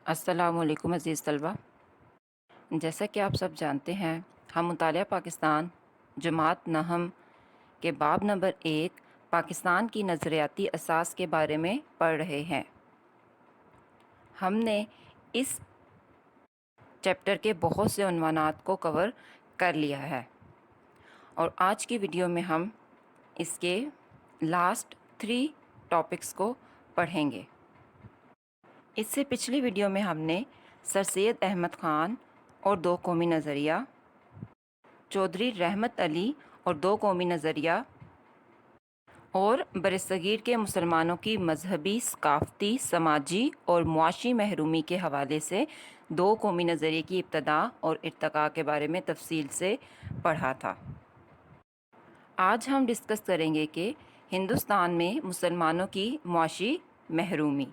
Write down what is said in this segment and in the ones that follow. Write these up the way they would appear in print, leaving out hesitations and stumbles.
السلام علیکم عزیز طلبہ، جیسا کہ آپ سب جانتے ہیں ہم مطالعہ پاکستان جماعت نہم کے باب نمبر 1 پاکستان کی نظریاتی اساس کے بارے میں پڑھ رہے ہیں۔ ہم نے اس چیپٹر کے بہت سے عنوانات کو کور کر لیا ہے اور آج کی ویڈیو میں ہم اس کے لاسٹ 3 ٹاپکس کو پڑھیں گے۔ اس سے پچھلی ویڈیو میں ہم نے سر سید احمد خان اور دو قومی نظریہ، چودھری رحمت علی اور دو قومی نظریہ اور برصغیر کے مسلمانوں کی مذہبی، ثقافتی، سماجی اور معاشی محرومی کے حوالے سے دو قومی نظریے کی ابتدا اور ارتقاء کے بارے میں تفصیل سے پڑھا تھا۔ آج ہم ڈسکس کریں گے کہ ہندوستان میں مسلمانوں کی معاشی محرومی۔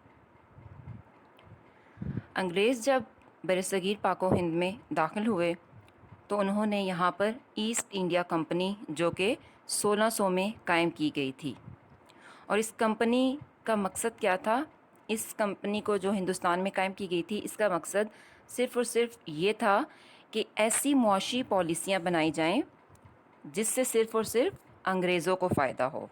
انگریز جب برصغیر پاک و ہند میں داخل ہوئے تو انہوں نے یہاں پر ایسٹ انڈیا کمپنی جو کہ 1600 میں قائم کی گئی تھی، اور اس کمپنی کا مقصد کیا تھا؟ اس کمپنی کو جو ہندوستان میں قائم کی گئی تھی، اس کا مقصد صرف اور صرف یہ تھا کہ ایسی معاشی پالیسیاں بنائی جائیں جس سے صرف اور صرف انگریزوں کو فائدہ ہو،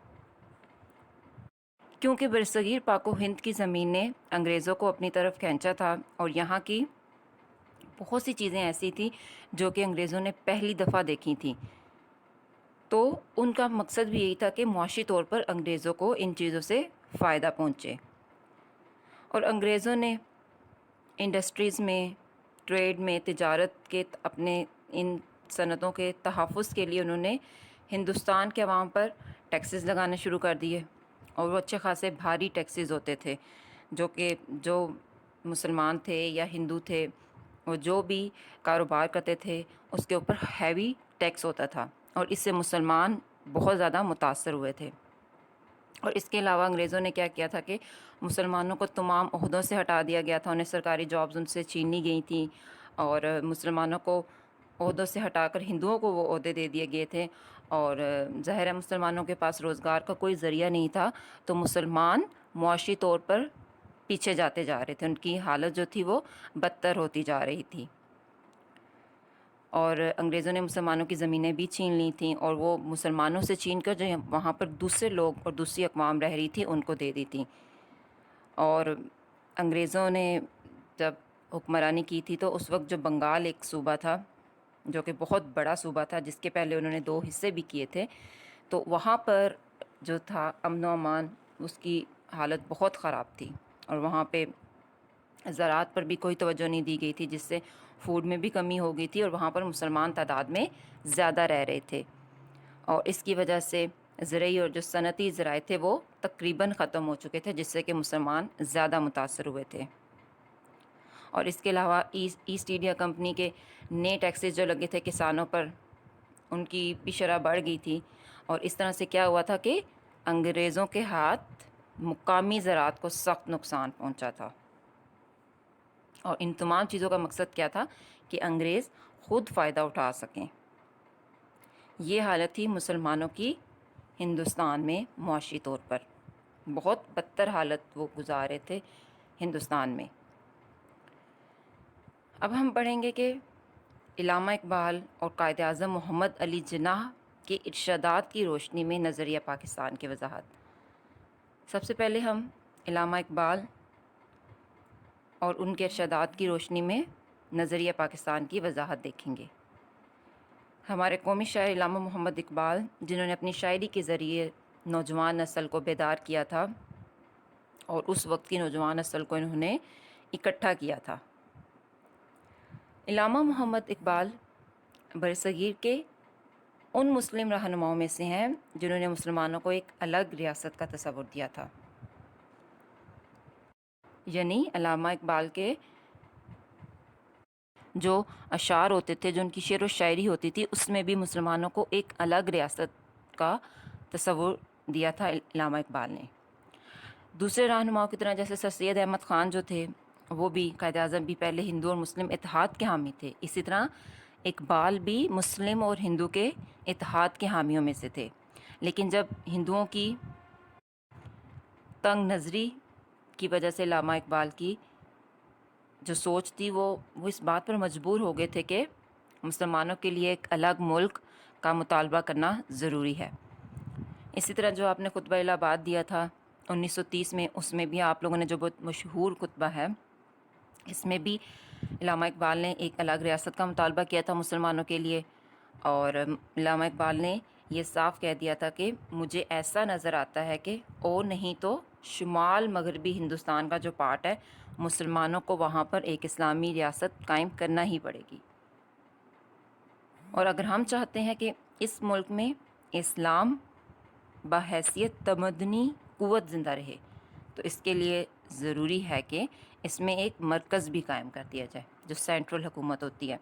کیونکہ برصغیر پاک و ہند کی زمین نے انگریزوں کو اپنی طرف کھینچا تھا اور یہاں کی بہت سی چیزیں ایسی تھیں جو کہ انگریزوں نے پہلی دفعہ دیکھی تھیں، تو ان کا مقصد بھی یہی تھا کہ معاشی طور پر انگریزوں کو ان چیزوں سے فائدہ پہنچے، اور انگریزوں نے انڈسٹریز میں، ٹریڈ میں، تجارت کے اپنے ان صنعتوں کے تحفظ کے لیے انہوں نے ہندوستان کے عوام پر ٹیکسز لگانا شروع کر دیے، اور وہ اچھے خاصے بھاری ٹیکسز ہوتے تھے جو مسلمان تھے یا ہندو تھے، وہ جو بھی کاروبار کرتے تھے اس کے اوپر ہیوی ٹیکس ہوتا تھا، اور اس سے مسلمان بہت زیادہ متاثر ہوئے تھے۔ اور اس کے علاوہ انگریزوں نے کیا کیا تھا کہ مسلمانوں کو تمام عہدوں سے ہٹا دیا گیا تھا، انہیں سرکاری جابز ان سے چھین لی گئی تھیں، اور مسلمانوں کو عہدوں سے ہٹا کر ہندوؤں کو وہ عہدے دے دیے گئے تھے، اور ظاہر ہے مسلمانوں کے پاس روزگار کا کوئی ذریعہ نہیں تھا، تو مسلمان معاشی طور پر پیچھے جاتے جا رہے تھے، ان کی حالت جو تھی وہ بدتر ہوتی جا رہی تھی، اور انگریزوں نے مسلمانوں کی زمینیں بھی چھین لی تھیں، اور وہ مسلمانوں سے چھین کر جو وہاں پر دوسرے لوگ اور دوسری اقوام رہ رہی تھی ان کو دے دی تھیں۔ اور انگریزوں نے جب حکمرانی کی تھی تو اس وقت جو بنگال ایک صوبہ تھا جو کہ بہت بڑا صوبہ تھا، جس کے پہلے انہوں نے 2 حصے بھی کیے تھے، تو وہاں پر جو تھا امن و امان، اس کی حالت بہت خراب تھی، اور وہاں پہ زراعت پر بھی کوئی توجہ نہیں دی گئی تھی، جس سے فوڈ میں بھی کمی ہو گئی تھی، اور وہاں پر مسلمان تعداد میں زیادہ رہ رہے تھے، اور اس کی وجہ سے زرعی اور جو صنعتی ذرائع تھے وہ تقریباً ختم ہو چکے تھے، جس سے کہ مسلمان زیادہ متاثر ہوئے تھے۔ اور اس کے علاوہ ایسٹ انڈیا کمپنی کے نئے ٹیکسز جو لگے تھے کسانوں پر، ان کی بھی شرح بڑھ گئی تھی، اور اس طرح سے کیا ہوا تھا کہ انگریزوں کے ہاتھ مقامی زراعت کو سخت نقصان پہنچا تھا، اور ان تمام چیزوں کا مقصد کیا تھا کہ انگریز خود فائدہ اٹھا سکیں۔ یہ حالت تھی مسلمانوں کی ہندوستان میں، معاشی طور پر بہت بدتر حالت وہ گزارے تھے ہندوستان میں۔ اب ہم پڑھیں گے کہ علامہ اقبال اور قائد اعظم محمد علی جناح کے ارشادات کی روشنی میں نظریہ پاکستان کی وضاحت۔ سب سے پہلے ہم علامہ اقبال اور ان کے ارشادات کی روشنی میں نظریہ پاکستان کی وضاحت دیکھیں گے۔ ہمارے قومی شاعر علامہ محمد اقبال، جنہوں نے اپنی شاعری کے ذریعے نوجوان نسل کو بیدار کیا تھا، اور اس وقت کی نوجوان نسل کو انہوں نے اکٹھا کیا تھا۔ علامہ محمد اقبال برصغیر کے ان مسلم رہنماؤں میں سے ہیں جنہوں نے مسلمانوں کو ایک الگ ریاست کا تصور دیا تھا، یعنی علامہ اقبال کے جو اشعار ہوتے تھے، جو ان کی شعر و شاعری ہوتی تھی، اس میں بھی مسلمانوں کو ایک الگ ریاست کا تصور دیا تھا علامہ اقبال نے۔ دوسرے رہنماؤں کی طرح جیسے سر سید احمد خان جو تھے، وہ بھی قائد اعظم بھی پہلے ہندو اور مسلم اتحاد کے حامی تھے، اسی طرح اقبال بھی مسلم اور ہندو کے اتحاد کے حامیوں میں سے تھے، لیکن جب ہندوؤں کی تنگ نظری کی وجہ سے علامہ اقبال کی جو سوچ تھی وہ اس بات پر مجبور ہو گئے تھے کہ مسلمانوں کے لیے ایک الگ ملک کا مطالبہ کرنا ضروری ہے۔ اسی طرح جو آپ نے خطبہ الہ آباد دیا تھا 1930 میں، اس میں بھی آپ لوگوں نے جو بہت مشہور خطبہ ہے، اس میں بھی علامہ اقبال نے ایک الگ ریاست کا مطالبہ کیا تھا مسلمانوں کے لیے، اور علامہ اقبال نے یہ صاف کہہ دیا تھا کہ مجھے ایسا نظر آتا ہے کہ او نہیں تو شمال مغربی ہندوستان کا جو پارٹ ہے، مسلمانوں کو وہاں پر ایک اسلامی ریاست قائم کرنا ہی پڑے گی، اور اگر ہم چاہتے ہیں کہ اس ملک میں اسلام بحیثیت تمدنی قوت زندہ رہے، تو اس کے لیے ضروری ہے کہ اس میں ایک مرکز بھی قائم کر دیا جائے جو سینٹرل حکومت ہوتی ہے۔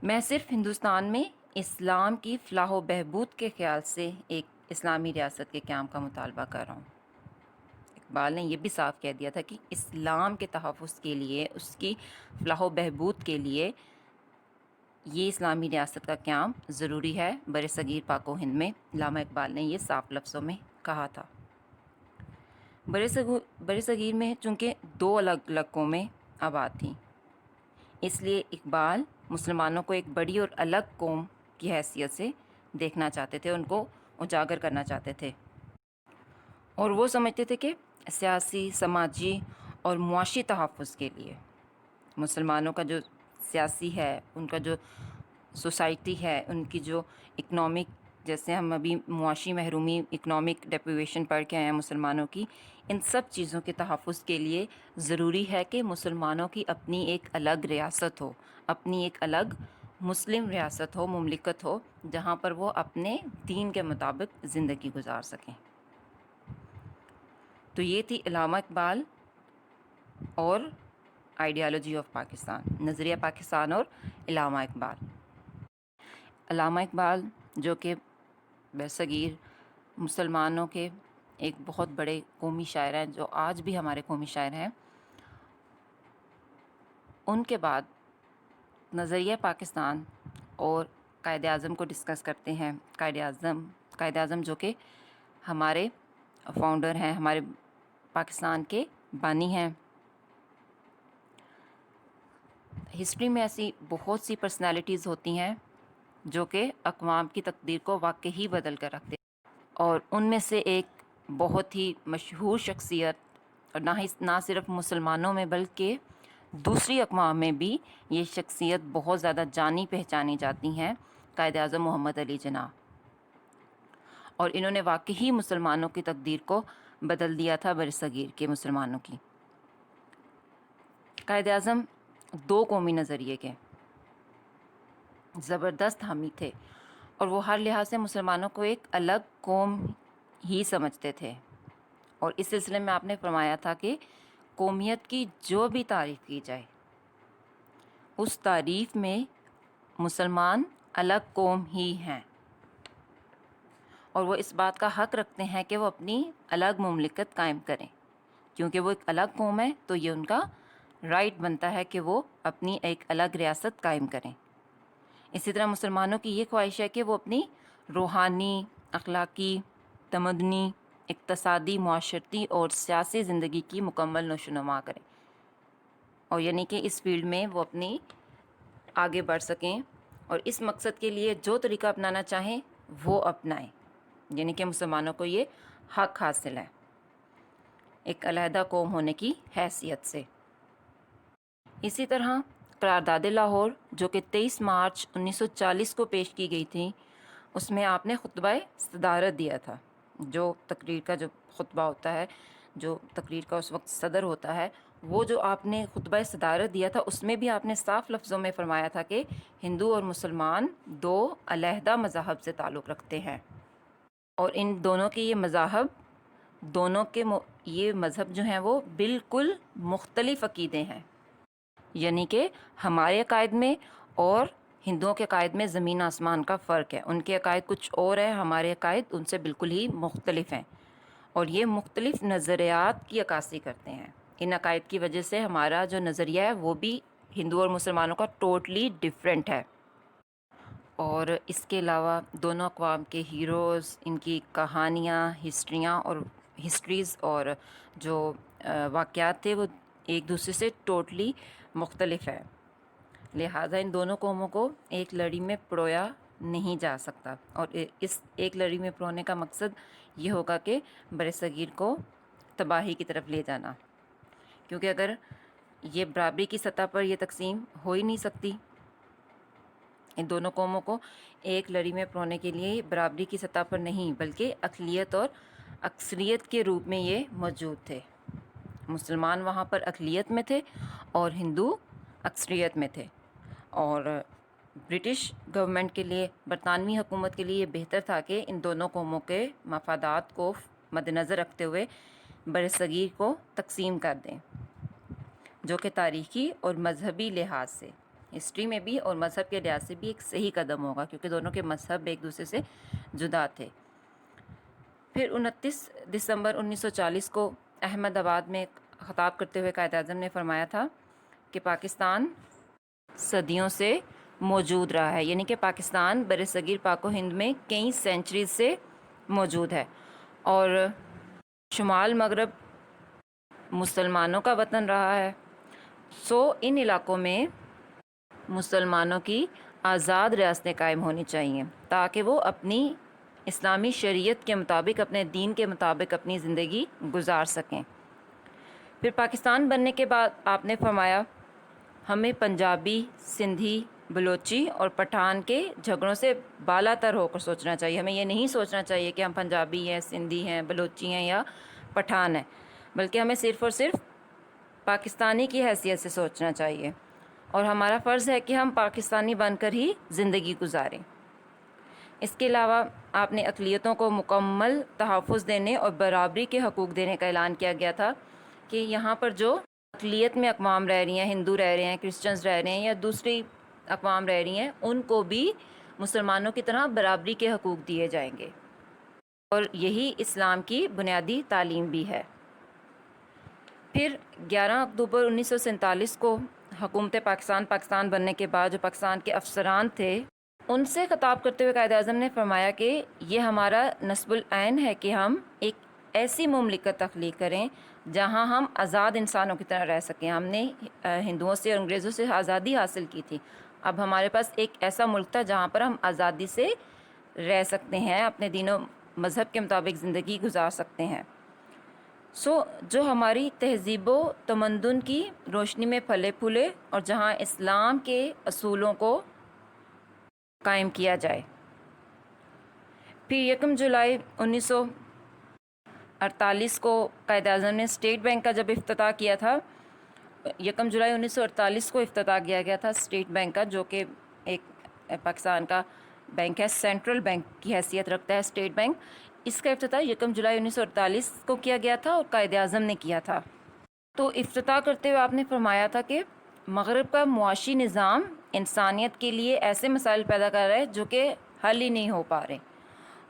میں صرف ہندوستان میں اسلام کی فلاح و بہبود کے خیال سے ایک اسلامی ریاست کے قیام کا مطالبہ کر رہا ہوں۔ اقبال نے یہ بھی صاف کہہ دیا تھا کہ اسلام کے تحفظ کے لیے، اس کی فلاح و بہبود کے لیے یہ اسلامی ریاست کا قیام ضروری ہے۔ برصغیر پاک و ہند میں علامہ اقبال نے یہ صاف لفظوں میں کہا تھا۔ برصغیر میں چونکہ دو الگ الگ قومیں آباد تھیں، اس لیے اقبال مسلمانوں کو ایک بڑی اور الگ قوم کی حیثیت سے دیکھنا چاہتے تھے، ان کو اجاگر کرنا چاہتے تھے، اور وہ سمجھتے تھے کہ سیاسی، سماجی اور معاشی تحفظ کے لیے مسلمانوں کا جو سیاسی ہے، ان کا جو سوسائٹی ہے، ان کی جو اکنامک، جیسے ہم ابھی معاشی محرومی، اکنامک ڈیپریویشن پڑھ کے آئے ہیں مسلمانوں کی، ان سب چیزوں کے تحفظ کے لیے ضروری ہے کہ مسلمانوں کی اپنی ایک الگ ریاست ہو، اپنی ایک الگ مسلم ریاست ہو، مملکت ہو، جہاں پر وہ اپنے دین کے مطابق زندگی گزار سکیں۔ تو یہ تھی علامہ اقبال اور آئیڈیالوجی آف پاکستان، نظریہ پاکستان اور علامہ اقبال۔ علامہ اقبال جو کہ برصغیر مسلمانوں کے ایک بہت بڑے قومی شاعر ہیں، جو آج بھی ہمارے قومی شاعر ہیں، ان کے بعد نظریہ پاکستان اور قائد اعظم کو ڈسکس کرتے ہیں۔ قائد اعظم جو کہ ہمارے فاؤنڈر ہیں، ہمارے پاکستان کے بانی ہیں۔ ہسٹری میں ایسی بہت سی پرسنالٹیز ہوتی ہیں جو کہ اقوام کی تقدیر کو واقعی بدل کر رکھ دیتی ہیں، اور ان میں سے ایک بہت ہی مشہور شخصیت، اور نہ صرف مسلمانوں میں بلکہ دوسری اقوام میں بھی یہ شخصیت بہت زیادہ جانی پہچانی جاتی ہیں، قائد اعظم محمد علی جناح، اور انہوں نے واقعی مسلمانوں کی تقدیر کو بدل دیا تھا، برصغیر کے مسلمانوں کی۔ قائد اعظم دو قومی نظریے کے زبردست حامی تھے، اور وہ ہر لحاظ سے مسلمانوں کو ایک الگ قوم ہی سمجھتے تھے، اور اس سلسلے میں آپ نے فرمایا تھا کہ قومیت کی جو بھی تعریف کی جائے، اس تعریف میں مسلمان الگ قوم ہی ہیں، اور وہ اس بات کا حق رکھتے ہیں کہ وہ اپنی الگ مملکت قائم کریں، کیونکہ وہ ایک الگ قوم ہے، تو یہ ان کا رائٹ بنتا ہے کہ وہ اپنی ایک الگ ریاست قائم کریں۔ اسی طرح مسلمانوں کی یہ خواہش ہے کہ وہ اپنی روحانی، اخلاقی، تمدنی، اقتصادی، معاشرتی اور سیاسی زندگی کی مکمل نشو و نما کریں، اور یعنی کہ اس فیلڈ میں وہ اپنی آگے بڑھ سکیں، اور اس مقصد کے لیے جو طریقہ اپنانا چاہیں وہ اپنائیں، یعنی کہ مسلمانوں کو یہ حق حاصل ہے ایک علیحدہ قوم ہونے کی حیثیت سے۔ اسی طرح قرارداد لاہور جو کہ 23 مارچ 1940 کو پیش کی گئی تھی، اس میں آپ نے خطبہ صدارت دیا تھا۔ جو تقریر کا جو خطبہ ہوتا ہے، جو تقریر کا اس وقت صدر ہوتا ہے، وہ جو آپ نے خطبہ صدارت دیا تھا، اس میں بھی آپ نے صاف لفظوں میں فرمایا تھا کہ ہندو اور مسلمان دو علیحدہ مذاہب سے تعلق رکھتے ہیں، اور ان دونوں کے یہ مذہب جو ہیں وہ بالکل مختلف عقیدے ہیں، یعنی کہ ہمارے عقائد میں اور ہندوؤں کے عقائد میں زمین آسمان کا فرق ہے۔ ان کے عقائد کچھ اور ہیں، ہمارے عقائد ان سے بالکل ہی مختلف ہیں، اور یہ مختلف نظریات کی عکاسی کرتے ہیں۔ ان عقائد کی وجہ سے ہمارا جو نظریہ ہے وہ بھی ہندو اور مسلمانوں کا ٹوٹلی ڈیفرنٹ ہے۔ اور اس کے علاوہ دونوں اقوام کے ہیروز، ان کی کہانیاں، ہسٹریز اور جو واقعات تھے وہ ایک دوسرے سے ٹوٹلی مختلف ہے، لہٰذا ان دونوں قوموں کو ایک لڑی میں پرویا نہیں جا سکتا، اور اس ایک لڑی میں پرونے کا مقصد یہ ہوگا کہ برصغیر کو تباہی کی طرف لے جانا، کیونکہ اگر یہ برابری کی سطح پر یہ تقسیم ہو ہی نہیں سکتی، ان دونوں قوموں کو ایک لڑی میں پرونے کے لیے برابری کی سطح پر نہیں بلکہ اقلیت اور اکثریت کے روپ میں یہ موجود تھے۔ مسلمان وہاں پر اقلیت میں تھے اور ہندو اکثریت میں تھے، اور برٹش گورنمنٹ کے لیے، برطانوی حکومت کے لیے یہ بہتر تھا کہ ان دونوں قوموں کے مفادات کو مد نظر رکھتے ہوئے برصغیر کو تقسیم کر دیں، جو کہ تاریخی اور مذہبی لحاظ سے، ہسٹری میں بھی اور مذہب کے لحاظ سے بھی ایک صحیح قدم ہوگا، کیونکہ دونوں کے مذہب ایک دوسرے سے جدا تھے۔ پھر 29 دسمبر 1940 کو احمد آباد میں خطاب کرتے ہوئے قائد اعظم نے فرمایا تھا کہ پاکستان صدیوں سے موجود رہا ہے، یعنی کہ پاکستان برصغیر پاک و ہند میں کئی سینچریز سے موجود ہے، اور شمال مغرب مسلمانوں کا وطن رہا ہے۔ ان علاقوں میں مسلمانوں کی آزاد ریاستیں قائم ہونی چاہیے تاکہ وہ اپنی اسلامی شریعت کے مطابق، اپنے دین کے مطابق اپنی زندگی گزار سکیں۔ پھر پاکستان بننے کے بعد آپ نے فرمایا ہمیں پنجابی، سندھی، بلوچی اور پٹھان کے جھگڑوں سے بالا تر ہو کر سوچنا چاہیے۔ ہمیں یہ نہیں سوچنا چاہیے کہ ہم پنجابی ہیں، سندھی ہیں، بلوچی ہیں یا پٹھان ہیں، بلکہ ہمیں صرف اور صرف پاکستانی کی حیثیت سے سوچنا چاہیے، اور ہمارا فرض ہے کہ ہم پاکستانی بن کر ہی زندگی گزاریں۔ اس کے علاوہ آپ نے اقلیتوں کو مکمل تحفظ دینے اور برابری کے حقوق دینے کا اعلان کیا گیا تھا کہ یہاں پر جو اقلیت میں اقوام رہ رہی ہیں، ہندو رہ رہے ہیں، کرسچنز رہ رہے ہیں یا دوسری اقوام رہ رہی ہیں، ان کو بھی مسلمانوں کی طرح برابری کے حقوق دیے جائیں گے، اور یہی اسلام کی بنیادی تعلیم بھی ہے۔ پھر 11 اکتوبر 1947 کو حکومت پاکستان بننے کے بعد جو پاکستان کے افسران تھے، ان سے خطاب کرتے ہوئے قائد اعظم نے فرمایا کہ یہ ہمارا نصب العین ہے کہ ہم ایک ایسی مملکت تخلیق کریں جہاں ہم آزاد انسانوں کی طرح رہ سکیں۔ ہم نے ہندوؤں سے اور انگریزوں سے آزادی حاصل کی تھی، اب ہمارے پاس ایک ایسا ملک تھا جہاں پر ہم آزادی سے رہ سکتے ہیں، اپنے دین و مذہب کے مطابق زندگی گزار سکتے ہیں۔ جو ہماری تہذیب و تمدن کی روشنی میں پھلے پھولے اور جہاں اسلام کے اصولوں کو قائم کیا جائے۔ پھر 1 جولائی 1948 کو قائد اعظم نے اسٹیٹ بینک کا جب افتتاح کیا تھا، 1 جولائی 1948 کو افتتاح کیا گیا تھا اسٹیٹ بینک کا، جو کہ ایک پاکستان کا بینک ہے، سینٹرل بینک کی حیثیت رکھتا ہے اسٹیٹ بینک۔ اس کا افتتاح 1 جولائی 1948 کو کیا گیا تھا اور قائد اعظم نے کیا تھا۔ تو افتتاح کرتے ہوئے آپ نے فرمایا تھا کہ مغرب کا معاشی نظام انسانیت کے لیے ایسے مسائل پیدا کر رہا ہے جو کہ حل ہی نہیں ہو پا رہے،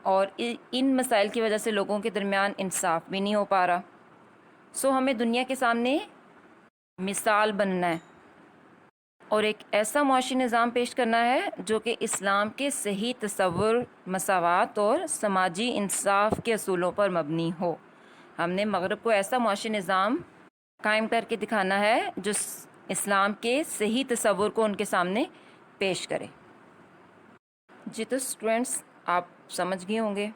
اور ان مسائل کی وجہ سے لوگوں کے درمیان انصاف بھی نہیں ہو پا رہا۔ ہمیں دنیا کے سامنے مثال بننا ہے اور ایک ایسا معاشی نظام پیش کرنا ہے جو کہ اسلام کے صحیح تصور، مساوات اور سماجی انصاف کے اصولوں پر مبنی ہو۔ ہم نے مغرب کو ایسا معاشی نظام قائم کر کے دکھانا ہے جو اسلام کے صحیح تصور کو ان کے سامنے پیش کرے۔ جی تو اسٹوڈنٹس آپ سمجھ گئے ہوں گے۔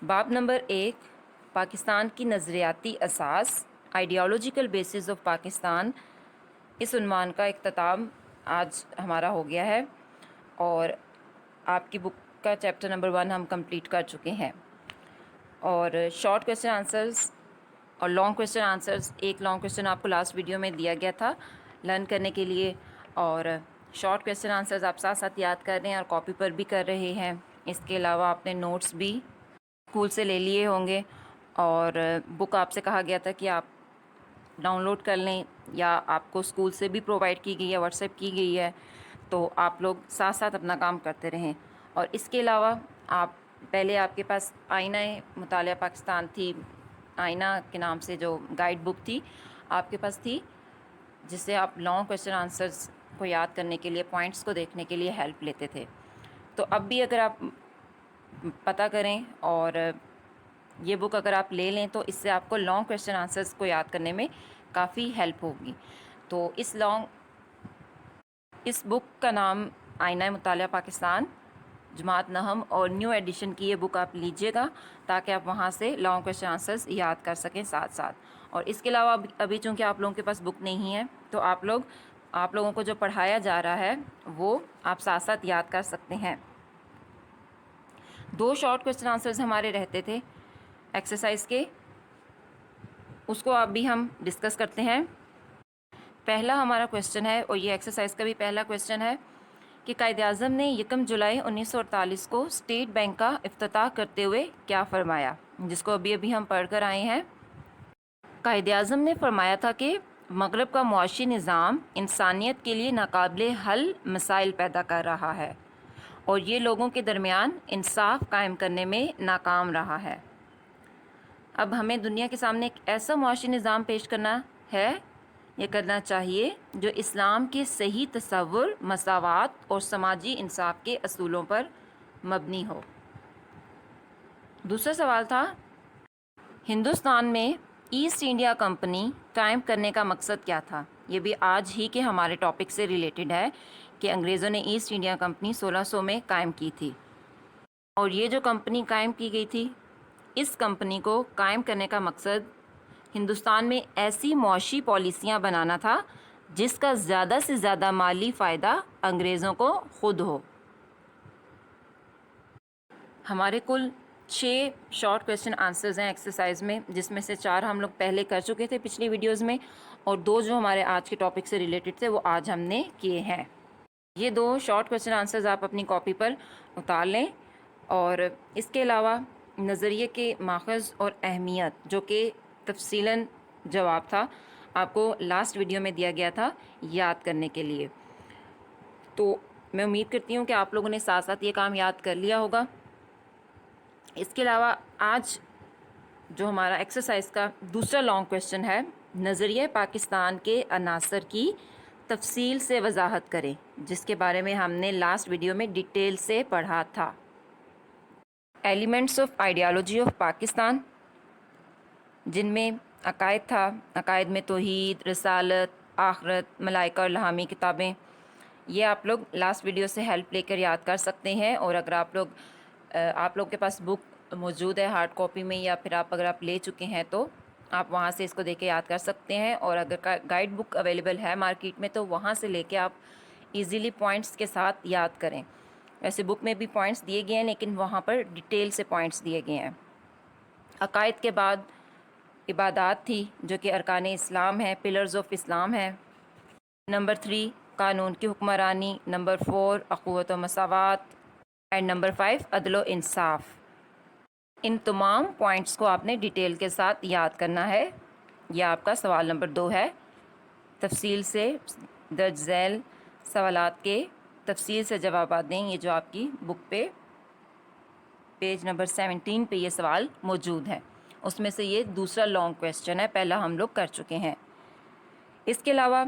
باب نمبر 1، پاکستان کی نظریاتی اساس، آئیڈیالوجیکل بیسز آف پاکستان، اس عنوان کا اختتام آج ہمارا ہو گیا ہے، اور آپ کی بک کا چیپٹر نمبر 1 ہم کمپلیٹ کر چکے ہیں، اور شارٹ کویسچن آنسرز اور لانگ کویسچن آنسرز، ایک لانگ کویسچن آپ کو لاسٹ ویڈیو میں دیا گیا تھا لرن کرنے کے لیے، اور شارٹ کویسچن آنسرز آپ ساتھ ساتھ یاد کر رہے ہیں اور کاپی پر بھی کر رہے ہیں۔ اس کے علاوہ آپ نے نوٹس بھی اسکول سے لے لیے ہوں گے، اور بک آپ سے کہا گیا تھا کہ آپ ڈاؤن لوڈ کر لیں، یا آپ کو اسکول سے بھی پرووائڈ کی گئی ہے، واٹس ایپ کی گئی ہے، تو آپ لوگ ساتھ ساتھ اپنا کام کرتے رہیں۔ اور اس کے علاوہ پہلے آپ کے پاس آئینہ مطالعہ پاکستان تھی، آئینہ کے نام سے جو گائیڈ بک تھی آپ کے پاس تھی، جس سے آپ لانگ کویسچن آنسرز کو یاد کرنے کے لیے، پوائنٹس کو دیکھنے کے لیے ہیلپ لیتے تھے۔ تو اب بھی اگر آپ پتہ کریں اور یہ بک اگر آپ لے لیں تو اس سے آپ کو لانگ کویسچن آنسرز کو یاد کرنے میں کافی ہیلپ ہوگی. تو اس بک کا نام آئینہ مطالعہ پاکستان جماعت نہم اور نیو ایڈیشن کی یہ بک آپ لیجیے گا تاکہ آپ وہاں سے لانگ کویسچن آنسرز یاد کر سکیں ساتھ ساتھ. اور اس کے علاوہ ابھی چونکہ آپ لوگوں کے پاس بک نہیں ہے تو آپ لوگوں کو جو پڑھایا جا رہا ہے وہ آپ ساتھ ساتھ یاد کر سکتے ہیں. 2 شارٹ کویسچن آنسرز ہمارے رہتے تھے ایکسرسائز کے, اس کو اب بھی ہم ڈسکس کرتے ہیں. پہلا ہمارا کویسچن ہے, اور یہ ایکسرسائز کا بھی پہلا کویسچن ہے, کہ قائد اعظم نے 1 جولائی 1948 کو اسٹیٹ بینک کا افتتاح کرتے ہوئے کیا فرمایا, جس کو ابھی ہم پڑھ کر آئے ہیں. قائد اعظم نے فرمایا تھا کہ مغرب کا معاشی نظام انسانیت کے لیے ناقابل حل مسائل پیدا کر رہا ہے اور یہ لوگوں کے درمیان انصاف قائم کرنے میں ناکام رہا ہے. اب ہمیں دنیا کے سامنے ایک ایسا معاشی نظام پیش کرنا ہے یا کرنا چاہیے جو اسلام کے صحیح تصور, مساوات اور سماجی انصاف کے اصولوں پر مبنی ہو. دوسرا سوال تھا, ہندوستان میں ایسٹ انڈیا کمپنی قائم کرنے کا مقصد کیا تھا. یہ بھی آج ہی کے ہمارے ٹاپک سے ریلیٹڈ ہے کہ انگریزوں نے ایسٹ انڈیا کمپنی 1600 میں قائم کی تھی, اور یہ جو کمپنی قائم کی گئی تھی, اس کمپنی کو قائم کرنے کا مقصد ہندوستان میں ایسی معاشی پالیسیاں بنانا تھا جس کا زیادہ سے زیادہ مالی فائدہ انگریزوں کو خود ہو. ہمارے کل 6 شارٹ کویسچن آنسرز ہیں ایکسرسائز میں, جس میں سے 4 ہم لوگ پہلے کر چکے تھے پچھلی ویڈیوز میں, اور 2 جو ہمارے آج کے ٹاپک سے ریلیٹڈ تھے وہ آج ہم نے کیے ہیں. یہ 2 شارٹ کویسچن آنسرز آپ اپنی کاپی پر اتار لیں. اور اس کے علاوہ نظریے کے ماخذ اور اہمیت, جو کہ تفصیلاً جواب تھا, آپ کو لاسٹ ویڈیو میں دیا گیا تھا یاد کرنے کے لیے. تو میں امید کرتی ہوں کہ آپ لوگوں نے ساتھ ساتھ یہ کام یاد کر لیا ہوگا. اس کے علاوہ آج جو ہمارا ایکسرسائز کا دوسرا لانگ کویسچن ہے, نظریہ پاکستان کے عناصر کی تفصیل سے وضاحت کریں, جس کے بارے میں ہم نے لاسٹ ویڈیو میں ڈیٹیل سے پڑھا تھا. Elements of ideology of Pakistan, جن میں عقائد تھا, عقائد میں توحید, رسالت, آخرت, ملائکہ اور الہامی کتابیں. یہ آپ لوگ لاسٹ ویڈیو سے ہیلپ لے کر یاد کر سکتے ہیں, اور اگر آپ لوگ کے پاس بک موجود ہے ہارڈ کاپی میں, یا پھر اگر آپ لے چکے ہیں تو آپ وہاں سے اس کو دیکھ کے یاد کر سکتے ہیں. اور اگر گائیڈ بک اویلیبل ہے مارکیٹ میں تو وہاں سے لے کے آپ ایزیلی پوائنٹس کے ساتھ یاد کریں. ویسے بک میں بھی پوائنٹس دیے گئے ہیں, لیکن وہاں پر ڈیٹیل سے پوائنٹس دیے گئے ہیں. عقائد کے بعد عبادات تھی, جو کہ ارکان اسلام ہے, پلرز آف اسلام ہے. نمبر 3 قانون کی حکمرانی. نمبر 4 اخوت و مساوات. اینڈ نمبر 5 عدل و انصاف. ان تمام پوائنٹس کو آپ نے ڈیٹیل کے ساتھ یاد کرنا ہے. یہ آپ کا سوال نمبر 2 ہے. تفصیل سے درج ذیل سوالات کے تفصیل سے جوابات دیں. یہ جو آپ کی بک پہ پیج نمبر 17 پہ یہ سوال موجود ہے, اس میں سے یہ دوسرا لانگ کویسچن ہے, پہلا ہم لوگ کر چکے ہیں. اس کے علاوہ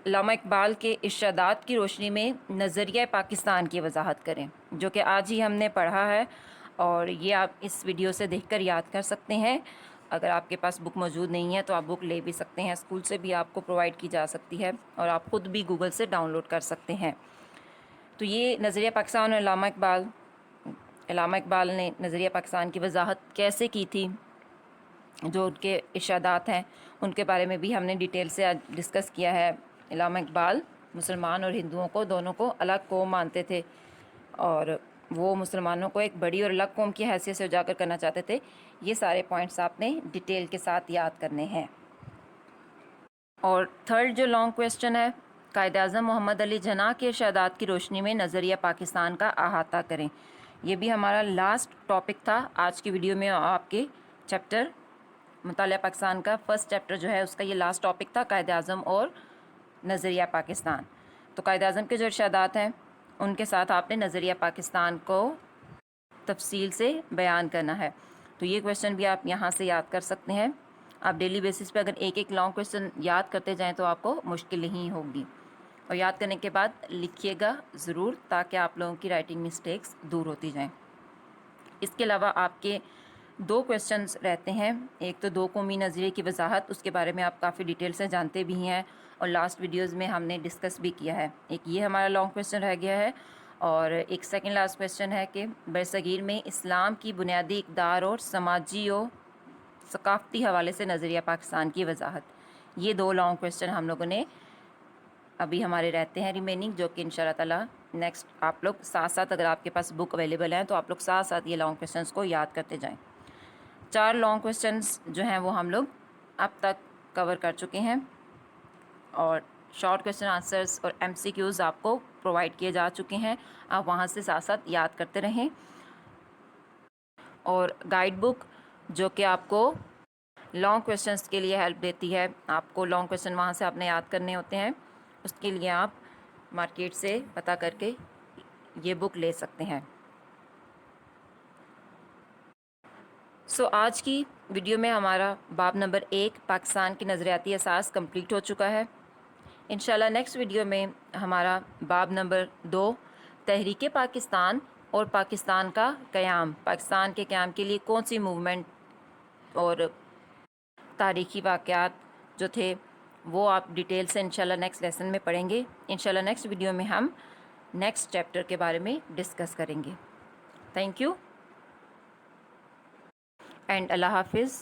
علامہ اقبال کے ارشادات کی روشنی میں نظریہ پاکستان کی وضاحت کریں, جو کہ آج ہی ہم نے پڑھا ہے, اور یہ آپ اس ویڈیو سے دیکھ کر یاد کر سکتے ہیں. اگر آپ کے پاس بک موجود نہیں ہے تو آپ بک لے بھی سکتے ہیں, اسکول سے بھی آپ کو پرووائڈ کی جا سکتی ہے, اور آپ خود بھی گوگل سے ڈاؤن لوڈ کر سکتے ہیں. تو یہ نظریہ پاکستان اور علامہ اقبال نے نظریہ پاکستان کی وضاحت کیسے کی تھی, جو ان کے ارشادات ہیں ان کے بارے میں بھی ہم نے ڈیٹیل سے آج ڈسکس کیا ہے. علامہ اقبال مسلمان اور ہندوؤں کو دونوں کو الگ قوم مانتے تھے, اور وہ مسلمانوں کو ایک بڑی اور الگ قوم کی حیثیت سے اجاگر کرنا چاہتے تھے. یہ سارے پوائنٹس آپ نے ڈیٹیل کے ساتھ یاد کرنے ہیں. اور تھرڈ جو لانگ کویسچن ہے, قائد اعظم محمد علی جناح کے ارشادات کی روشنی میں نظریہ پاکستان کا احاطہ کریں. یہ بھی ہمارا لاسٹ ٹاپک تھا آج کی ویڈیو میں. آپ کے چیپٹر مطالعہ پاکستان کا فرسٹ چیپٹر جو ہے اس کا یہ لاسٹ ٹاپک تھا, قائد اعظم اور نظریہ پاکستان. تو قائد اعظم کے جو ارشادات ہیں ان کے ساتھ آپ نے نظریہ پاکستان کو تفصیل سے بیان کرنا ہے. تو یہ کویسچن بھی آپ یہاں سے یاد کر سکتے ہیں. آپ ڈیلی بیسس پہ اگر ایک لانگ کویسچن یاد کرتے جائیں تو آپ کو مشکل نہیں ہوگی. اور یاد کرنے کے بعد لکھیے گا ضرور, تاکہ آپ لوگوں کی رائٹنگ مسٹیکس دور ہوتی جائیں. اس کے علاوہ آپ کے دو کویسچنس رہتے ہیں. ایک تو دو قومی نظریے کی وضاحت، اس کے بارے میں آپ کافی ڈیٹیل سے جانتے بھی ہیں اور لاسٹ ویڈیوز میں ہم نے ڈسکس بھی کیا ہے. ایک یہ ہمارا لانگ کویسچن رہ گیا ہے، اور ایک سیکنڈ لاسٹ کویسچن ہے کہ برصغیر میں اسلام کی بنیادی اقدار اور سماجی و ثقافتی حوالے سے نظریہ پاکستان کی وضاحت. یہ دو لانگ کویسچن ہم لوگوں نے ابھی ہمارے رہتے ہیں ریمیننگ، جو کہ انشاءاللہ تعالیٰ نیکسٹ آپ لوگ ساتھ ساتھ، اگر آپ کے پاس بک اویلیبل ہیں تو آپ لوگ ساتھ ساتھ یہ لانگ کویسچنس کو یاد کرتے جائیں. 4 لانگ کویسچنس جو ہیں وہ ہم لوگ اب تک کور کر چکے ہیں، اور شارٹ کویسچن آنسرس اور MCQs آپ کو پرووائڈ کیے جا چکے ہیں. آپ وہاں سے ساتھ ساتھ یاد کرتے رہیں. اور گائیڈ بک جو کہ آپ کو لانگ کویسچنس کے لیے ہیلپ دیتی ہے، آپ کو لانگ کویسچن وہاں سے آپ نے یاد کرنے ہوتے ہیں، اس کے لیے آپ مارکیٹ سے پتہ کر کے یہ بک لے سکتے ہیں. آج کی ویڈیو میں ہمارا باب نمبر 1 پاکستان کی نظریاتی اساس کمپلیٹ ہو چکا ہے. انشاءاللہ نیکسٹ ویڈیو میں ہمارا باب نمبر 2 تحریک پاکستان اور پاکستان کا قیام، پاکستان کے قیام کے لیے کون سی موومنٹ اور تاریخی واقعات جو تھے وہ آپ ڈیٹیل سے انشاءاللہ نیکسٹ لیسن میں پڑھیں گے. انشاءاللہ نیکسٹ ویڈیو میں ہم نیکسٹ چیپٹر کے بارے میں ڈسکس کریں گے. تھینک یو اینڈ اللہ حافظ.